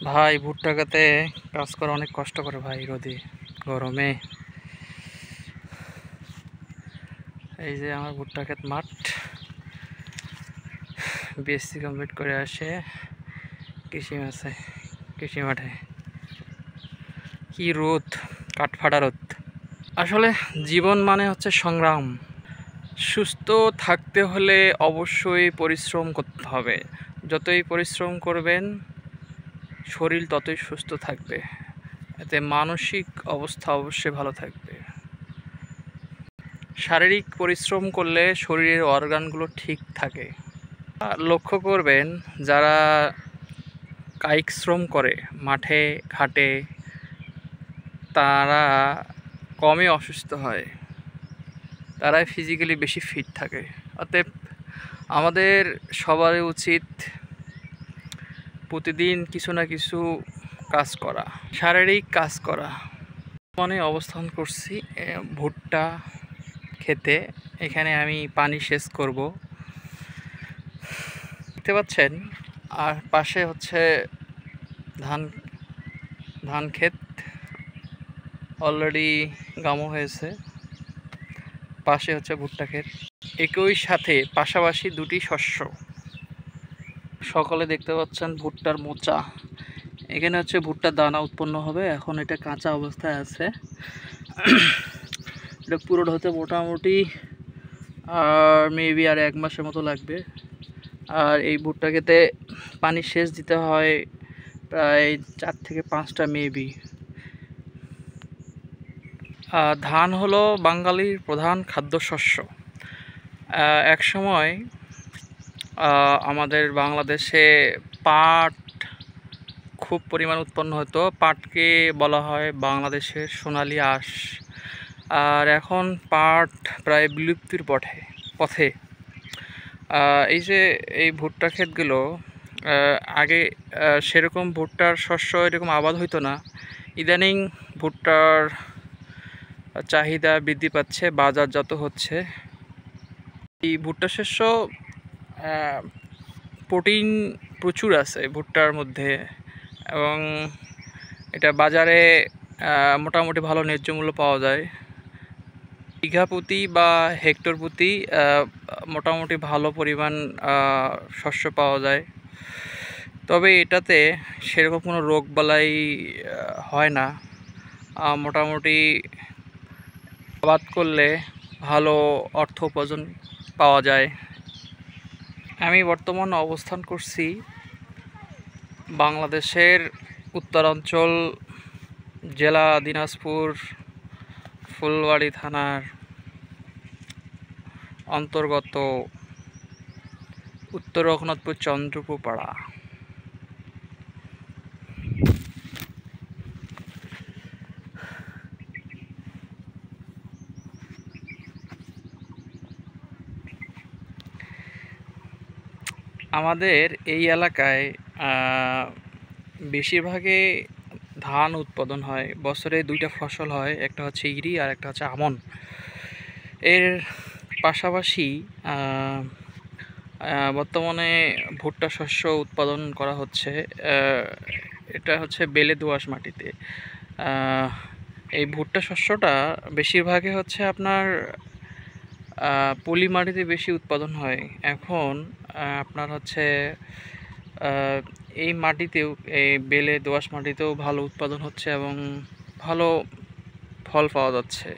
ভাই ভুট্টা খেতে কাজ করা অনেক কষ্ট করে ভাই, রোদে গরমে। এই যে আমার ভুট্টা ক্ষেত মাঠ, বিএসসি কমপ্লিট করে আসে কৃষি মাঠে। কি রোদ, কাঠফাটা রোদ। আসলে জীবন মানে হচ্ছে সংগ্রাম। সুস্থ থাকতে হলে অবশ্যই পরিশ্রম করতে হবে। যতই পরিশ্রম করবেন শরীর ততই সুস্থ থাকবে, এতে মানসিক অবস্থা অবশ্যই ভালো থাকবে। শারীরিক পরিশ্রম করলে শরীরের অর্গানগুলো ঠিক থাকে। লক্ষ্য করবেন যারা কায়িক শ্রম করে মাঠে ঘাটে, তারা কমই অসুস্থ হয়, তারাই ফিজিক্যালি বেশি ফিট থাকে। অতএব আমাদের সবারই উচিত প্রতিদিন কিছু না কিছু কাজ করা, শারীরিক কাজ করা। মানে অবস্থান করছি ভুট্টা খেতে। এখানে আমি পানি সেচ করব, দেখতে পাচ্ছেন। আর পাশে হচ্ছে ধান ক্ষেত অলরেডি গামো হয়েছে, পাশে হচ্ছে ভুট্টা ক্ষেত। একই সাথে পাশাপাশি দুটি শস্য। সকলে দেখতে পাচ্ছেন ভুট্টার মোচা। এখানে হচ্ছে ভুট্টার দানা উৎপন্ন হবে। এখন এটা কাঁচা অবস্থায় আছে। এটা পুরোটা হতে মোটামুটি মেবি আর 1 মাসের মতো লাগবে। আর এই ভুট্টা খেতে পানি সেচ দিতে হয় প্রায় 4 থেকে 5টা মেবি। ধান হলো বাঙালির প্রধান খাদ্যশস্য। এক সময় আমাদের বাংলাদেশে পাট খুব পরিমাণ উৎপন্ন হতো। পাটকে বলা হয় বাংলাদেশের সোনালী আঁশ। আর এখন পাট প্রায় বিলুপ্তির পথে। এই যে এই ভুট্টা ক্ষেতগুলো, আগে সেরকম ভুট্টার শস্য এরকম আবাদ হইতো না। ইদানিং ভুট্টার চাহিদা বৃদ্ধি পাচ্ছে, বাজারজাত হচ্ছে। এই ভুট্টা শস্য প্রোটিন প্রচুর আছে ভুট্টার মধ্যে, এবং এটা বাজারে মোটামুটি ভালো ন্যায্য মূল্য পাওয়া যায়। বিঘা প্রতি বা হেক্টর প্রতি মোটামুটি ভালো পরিমাণ শস্য পাওয়া যায়। তবে এটাতে সেরকম কোনো রোগবালাই হয় না। মোটামুটি আবাদ করলে ভালো অর্থ উপার্জন পাওয়া যায়। আমি বর্তমান অবস্থান করছি বাংলাদেশের উত্তরাঞ্চল জেলা দিনাজপুর ফুলবাড়ি থানার অন্তর্গত উত্তর রঘুনাথপুর চন্দ্রপুর পাড়া। আমাদের এই এলাকায় বেশিরভাগে ধান উৎপাদন হয়। বছরে 2টা ফসল হয়, একটা হচ্ছে ইরি আর একটা হচ্ছে আমন। এর পাশাপাশি বর্তমানে ভুট্টা শস্য উৎপাদন করা হচ্ছে। এটা হচ্ছে বেলে দোআঁশ মাটিতে। এই ভুট্টা শস্যটা বেশিরভাগই হচ্ছে আপনার পলি মাটিতে বেশি উৎপাদন হয়। এখন আপনার হচ্ছে এই মাটিতেও, এই বেলে দোআঁশ মাটিতেও ভালো উৎপাদন হচ্ছে এবং ভালো ফল পাওয়া যাচ্ছে।